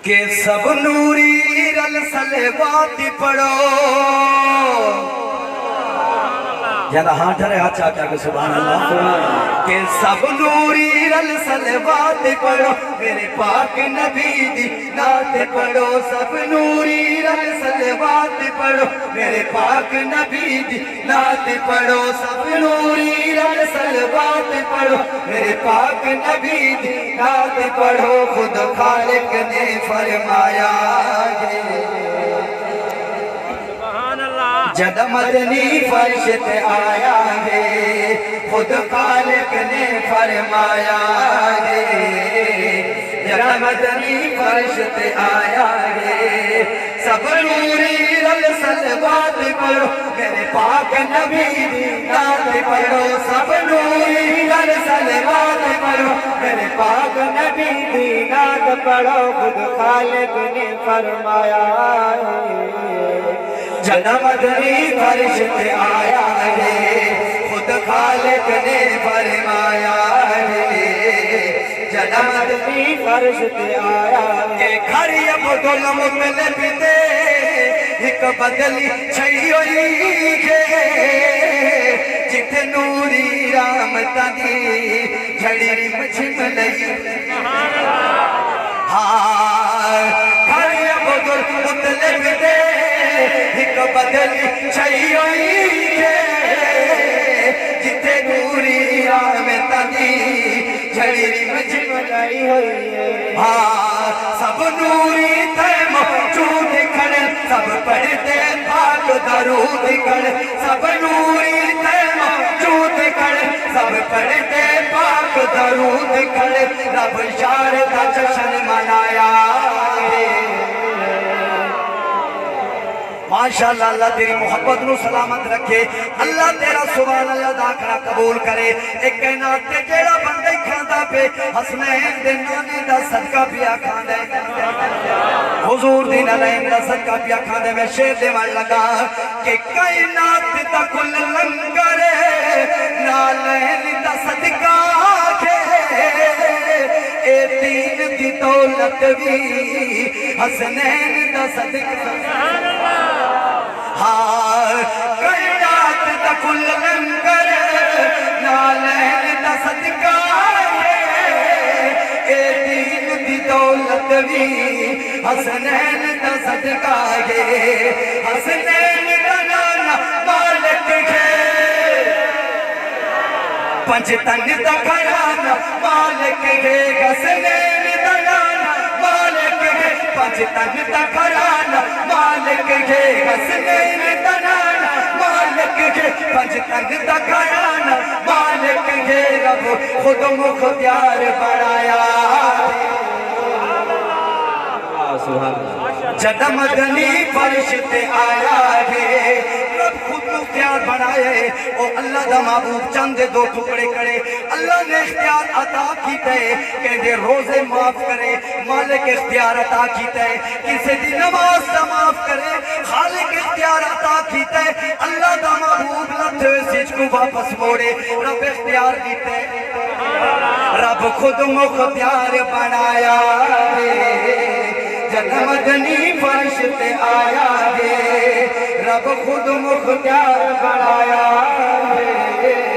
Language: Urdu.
کہ سب نوری رل صلوات پڑھو جانا ہاں ٹھرے ہاتھ چاہتا کہ سبحان اللہ کہ سب نوری رل صلوات پڑھو میرے پاک نبی دی نعت پڑھو سب نوری رل صلوات پڑھو میرے پاک نبی دی نعت پڑھو سب نوری رل صلوات پڑھو میرے پاک نبی دی نعت پڑھو خود خالق نے فرمایا ہے جد مدنی فرش تے آیا ہے خود خالق نے فرمایا ہے جد مدنی فرش تے آیا ہے سب نوری رل صلوات پڑھو میرے پاک نبی دی نعت پڑھو سب نوری رل صلوات پڑھو میرے پاک نبی دی نعت پڑھو خود خالق نے فرمایا ہے جد مدنی فرش تے آیا ہے خود خالق نے فرمایا ہے جد مدنی فرش تے آیا کہ گھر عبد المطلب دے ایک بدلی چھئی ہوئی ہے جت نوری رحمتاں دی جھڑی رم لئی ہاں گھر عبد المطلب دے ایک بدلی چھئی ہوئی ہے جتے نوری رحمتاں دی جھڑی رم لائی ہوئی ہے ہاں سب نوری تھے موجود کھڑے سب پڑھتے پاک درود کھڑے سب نوری تھے موجود کھڑے سب پڑھتے پاک درود کھڑے رب شار کا جشن منایا ماشاءاللہ اللہ تیری محبت نو سلامت رکھے اللہ تیرا سبحان اللہ داخلہ قبول کرے ایک کائنات تے جیڑا بندے کھاندا پہ حسنین دے نانے دا صدقہ پیا کھاندا ہے حضور دی نالین دا صدقہ پیا کھاندا میں شیر دیوان لگا کہ کائنات دا کل لنگر نالین دا صدقہ اے دین دی دولت بھی حسنین دا صدقہ ہاں کائنات دا کل لنگر نالین دا صدقہ اے دین دی دولت بھی حسنین دا صدقہ حسنین دا نانا مالک ہے پنج تن دا گھرانا مالک ہے حسنین دا نانا مالک ہے پنج تن دا گھرانا مالک ہے حسنین دا نانا مالک ہے پنج تن دا گھرانا مالک ہے رب خود مختار بنایا جد مدنی فرش تے آیا ہے رب خود مختار بنائے او اللہ دا محبوب چند دو ٹکڑے کرے اللہ نے اختیار عطا کیتا ہے کہ دے روزے معاف کرے مالک اختیار عطا کیتا ہے کسی دی نماز دا معاف کرے خالق اختیار عطا کیتا ہے اللہ دا محبوب لٹھے سیچ کو واپس موڑے رب اختیار کیتا ہے رب خود مختار بنایا ہے جد مدنی فرش تے آیا ہے رب خود مختار بنایا ہے